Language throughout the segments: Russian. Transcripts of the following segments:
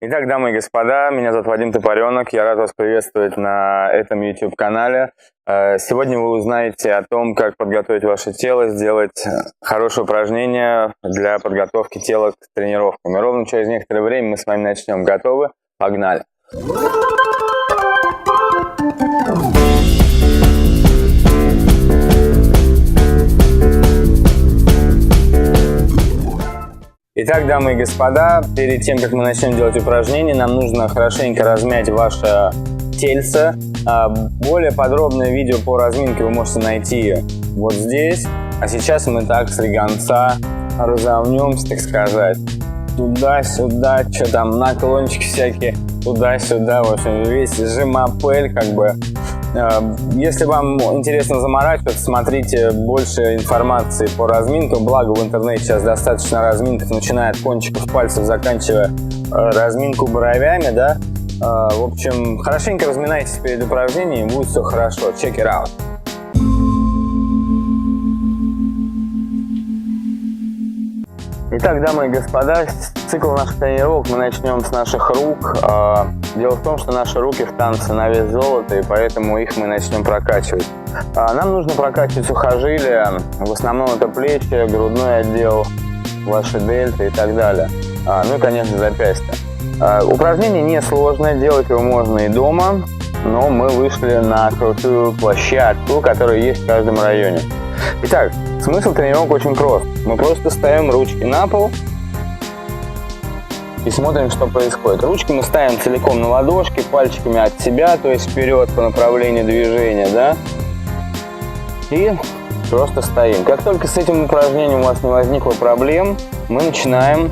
Итак, дамы и господа, меня зовут Вадим Топоренок, я рад вас приветствовать на этом YouTube-канале. Сегодня вы узнаете о том, как подготовить ваше тело, сделать хорошее упражнение для подготовки тела к тренировкам. И ровно через некоторое время мы с вами начнем. Готовы? Погнали! Итак, дамы и господа, перед тем, как мы начнем делать упражнения, нам нужно хорошенько размять ваше тельце. Более подробное видео по разминке вы можете найти вот здесь. А сейчас мы так слегонца разомнемся, так сказать. Туда-сюда, что там, наклончики всякие, туда-сюда, в общем, весь жимапель, как бы. Если вам интересно заморачиваться, смотрите больше информации по разминкам, благо в интернете сейчас достаточно разминок, начиная от кончиков пальцев, заканчивая разминку бровями, да. В общем, хорошенько разминайтесь перед упражнением, будет все хорошо. Check it out. Итак, дамы и господа, цикл наших тренировок мы начнем с наших рук. Дело в том, что наши руки в танце на вес золота, и поэтому их мы начнем прокачивать. Нам нужно прокачивать сухожилия, в основном это плечи, грудной отдел, ваши дельты и так далее. Ну и, конечно, запястья. Упражнение несложное, делать его можно и дома, но мы вышли на крутую площадку, которая есть в каждом районе. Итак, смысл тренировок очень прост. Мы просто ставим ручки на пол и смотрим, что происходит. Ручки мы ставим целиком на ладошки, пальчиками от себя, то есть вперед по направлению движения, да? И просто стоим. Как только с этим упражнением у вас не возникло проблем, мы начинаем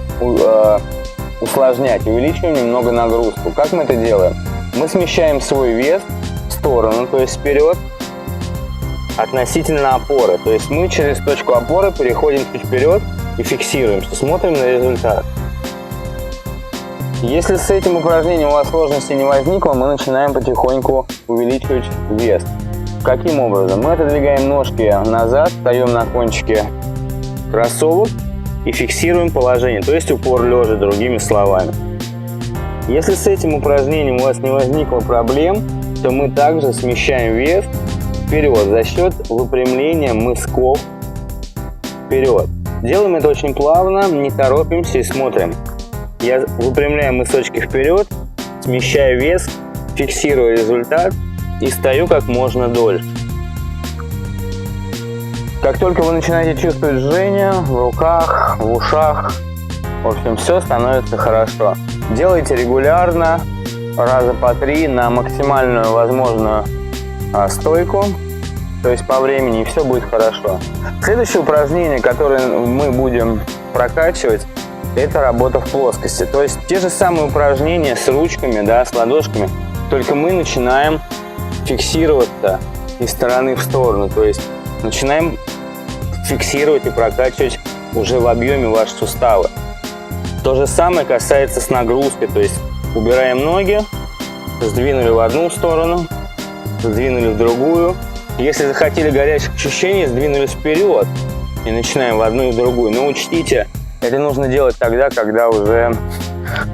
усложнять, увеличиваем немного нагрузку. Как мы это делаем? Мы смещаем свой вес в сторону, то есть вперед, относительно опоры. То есть мы через точку опоры переходим чуть вперед и фиксируемся, смотрим на результат. Если с этим упражнением у вас сложности не возникло, мы начинаем потихоньку увеличивать вес. Каким образом? Мы отодвигаем ножки назад, встаем на кончике кроссовок и фиксируем положение, то есть упор лежа, другими словами. Если с этим упражнением у вас не возникло проблем, то мы также смещаем вес вперед за счет выпрямления мысков вперед. Делаем это очень плавно, не торопимся и смотрим. Я выпрямляю мысочки вперед, смещаю вес, фиксирую результат и стою как можно дольше. Как только вы начинаете чувствовать жжение в руках, в ушах, в общем, все становится хорошо. Делайте регулярно, раза по 3 на максимальную возможную стойку, то есть по времени, и все будет хорошо. Следующее упражнение, которое мы будем прокачивать, это работа в плоскости. То есть те же самые упражнения с ручками, да, с ладошками, только мы начинаем фиксироваться из стороны в сторону. То есть начинаем фиксировать и прокачивать уже в объеме ваши суставы. То же самое касается с нагрузкой. То есть убираем ноги, сдвинули в одну сторону, сдвинули в другую. Если захотели горячих ощущений, сдвинулись вперед и начинаем в одну и в другую. Но учтите, это нужно делать тогда, когда уже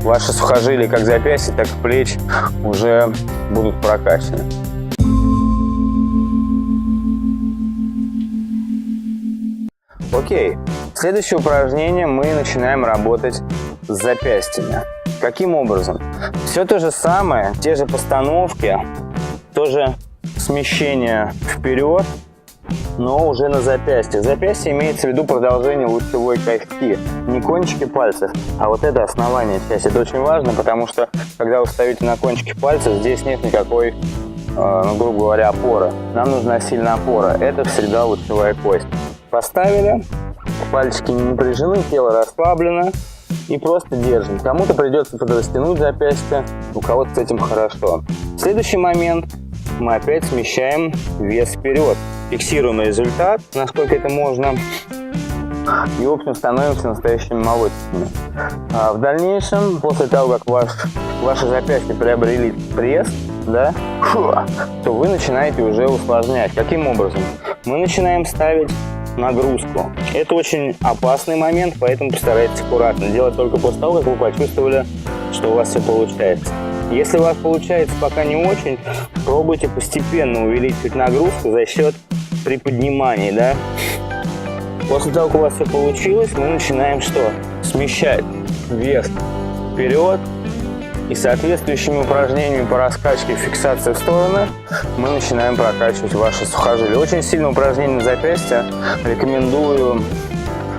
ваши сухожилия, как запястья, так и плеч, уже будут прокачаны. Окей. Следующее упражнение мы начинаем работать с запястьями. Каким образом? Все то же самое, те же постановки, тоже смещение вперед, но уже на запястье. Запястье имеется в виду продолжение лучевой кости, не кончики пальцев, а вот это основание части. Это очень важно, потому что когда вы встаете на кончики пальцев, здесь нет никакой, грубо говоря, опоры. Нам нужна сильная опора. Это всегда лучевая кость. Поставили, пальчики не напряжены, тело расслаблено и просто держим. Кому-то придется подрастянуть запястье, у кого-то с этим хорошо. Следующий момент. Мы опять смещаем вес вперед. Фиксируем результат, насколько это можно. И, в общем, становимся настоящими молодчиками. В дальнейшем, после того, как ваши запястья приобрели пресс, да, то вы начинаете уже усложнять. Каким образом? Мы начинаем ставить нагрузку. Это очень опасный момент, поэтому постарайтесь аккуратно делать только после того, как вы почувствовали, что у вас все получается. Если у вас получается пока не очень, пробуйте постепенно увеличивать нагрузку за счет приподниманий, да? После того, как у вас все получилось, мы начинаем что? Смещать вес вперед. И соответствующими упражнениями по раскачке и фиксации в стороны мы начинаем прокачивать ваши сухожилия. Очень сильное упражнение на запястье рекомендую,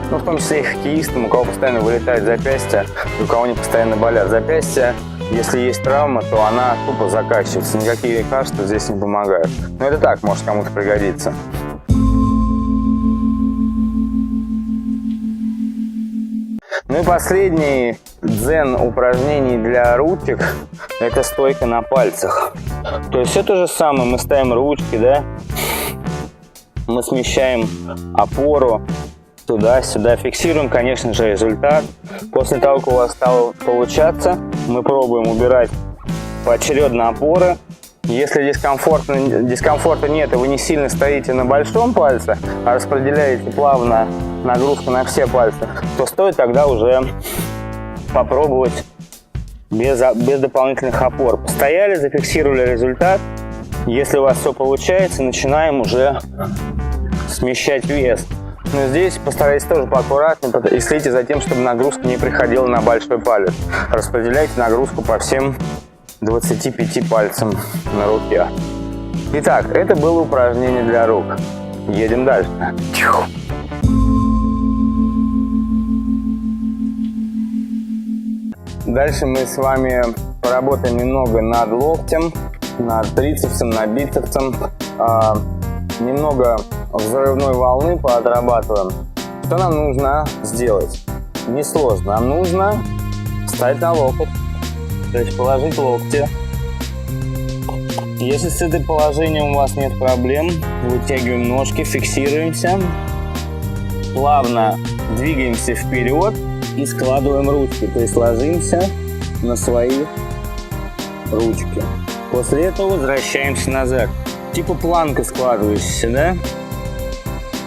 в том числе и хоккеистам, у кого постоянно вылетает запястье, у кого они постоянно болят запястья. Если есть травма, то она тупо закачивается. Никакие лекарства здесь не помогают. Но это так, может кому-то пригодится. Ну и последний дзен упражнений для ручек — это стойка на пальцах. То есть все то же самое, мы ставим ручки, да? Мы смещаем опору туда-сюда, фиксируем, конечно же, результат. После того, как у вас стало получаться, мы пробуем убирать поочередно опоры. Если дискомфорта нет, и вы не сильно стоите на большом пальце, а распределяете плавно нагрузку на все пальцы, то стоит тогда уже попробовать без дополнительных опор. Постояли, зафиксировали результат. Если у вас все получается, начинаем уже смещать вес. Но здесь постарайтесь тоже поаккуратнее и следите за тем, чтобы нагрузка не приходила на большой палец. Распределяйте нагрузку по всем 25 пальцам на руке. Итак, это было упражнение для рук. Едем дальше. Дальше мы с вами поработаем немного над локтем, над трицепсом, над бицепсом. Немного взрывной волны поотрабатываем. Что нам нужно сделать? Несложно. Нам нужно встать на локоть, то есть положить локти. Если с этим положением у вас нет проблем, вытягиваем ножки, фиксируемся, плавно двигаемся вперед и складываем ручки, то есть ложимся на свои ручки. После этого возвращаемся назад. Типа планка складывающаяся, да?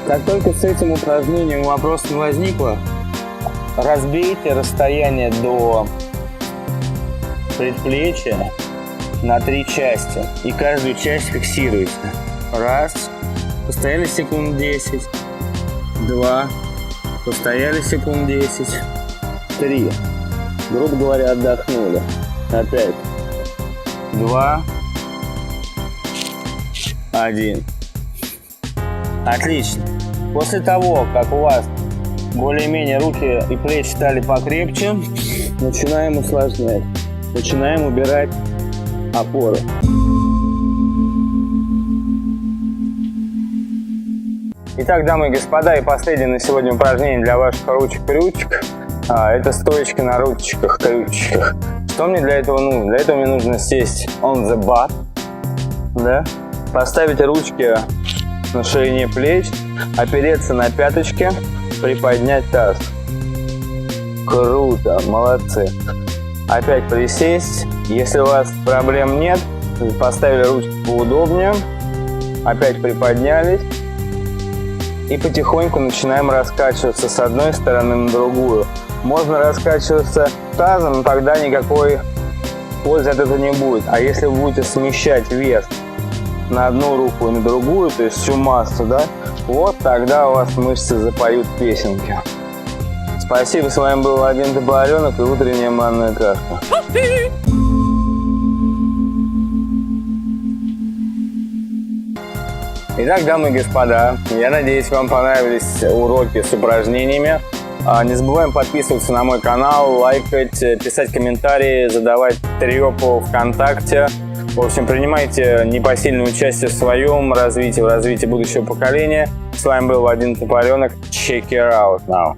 Как только с этим упражнением вопрос не возникло, разбейте расстояние до предплечья на 3 части и каждую часть фиксируйте. Раз, постояли секунд 10, 2, постояли секунд 10, 3, грубо говоря, отдохнули. Опять 2, 1. Отлично. После того, как у вас более-менее руки и плечи стали покрепче, начинаем усложнять. Начинаем убирать опоры. Итак, дамы и господа, и последнее на сегодня упражнение для ваших ручек-крючек. Это стоечка на ручках-крючках. Что мне для этого нужно? Для этого мне нужно сесть on the butt, да? Поставить ручки на ширине плеч, опереться на пяточки, приподнять таз. Круто, молодцы. Опять присесть. Если у вас проблем нет, поставили ручки поудобнее, опять приподнялись и потихоньку начинаем раскачиваться с одной стороны на другую. Можно раскачиваться тазом, но тогда никакой пользы от этого не будет. А если вы будете смещать вес на одну руку и на другую, то есть всю массу, да, вот тогда у вас мышцы запоют песенки. Спасибо, с вами был Владимир Топоренок и утренняя манная кашка. Итак, дамы и господа, я надеюсь, вам понравились уроки с упражнениями. Не забываем подписываться на мой канал, лайкать, писать комментарии, задавать трёпу ВКонтакте. В общем, принимайте непосильное участие в своем развитии, в развитии будущего поколения. С вами был Владимир Топоренок. Check it out now.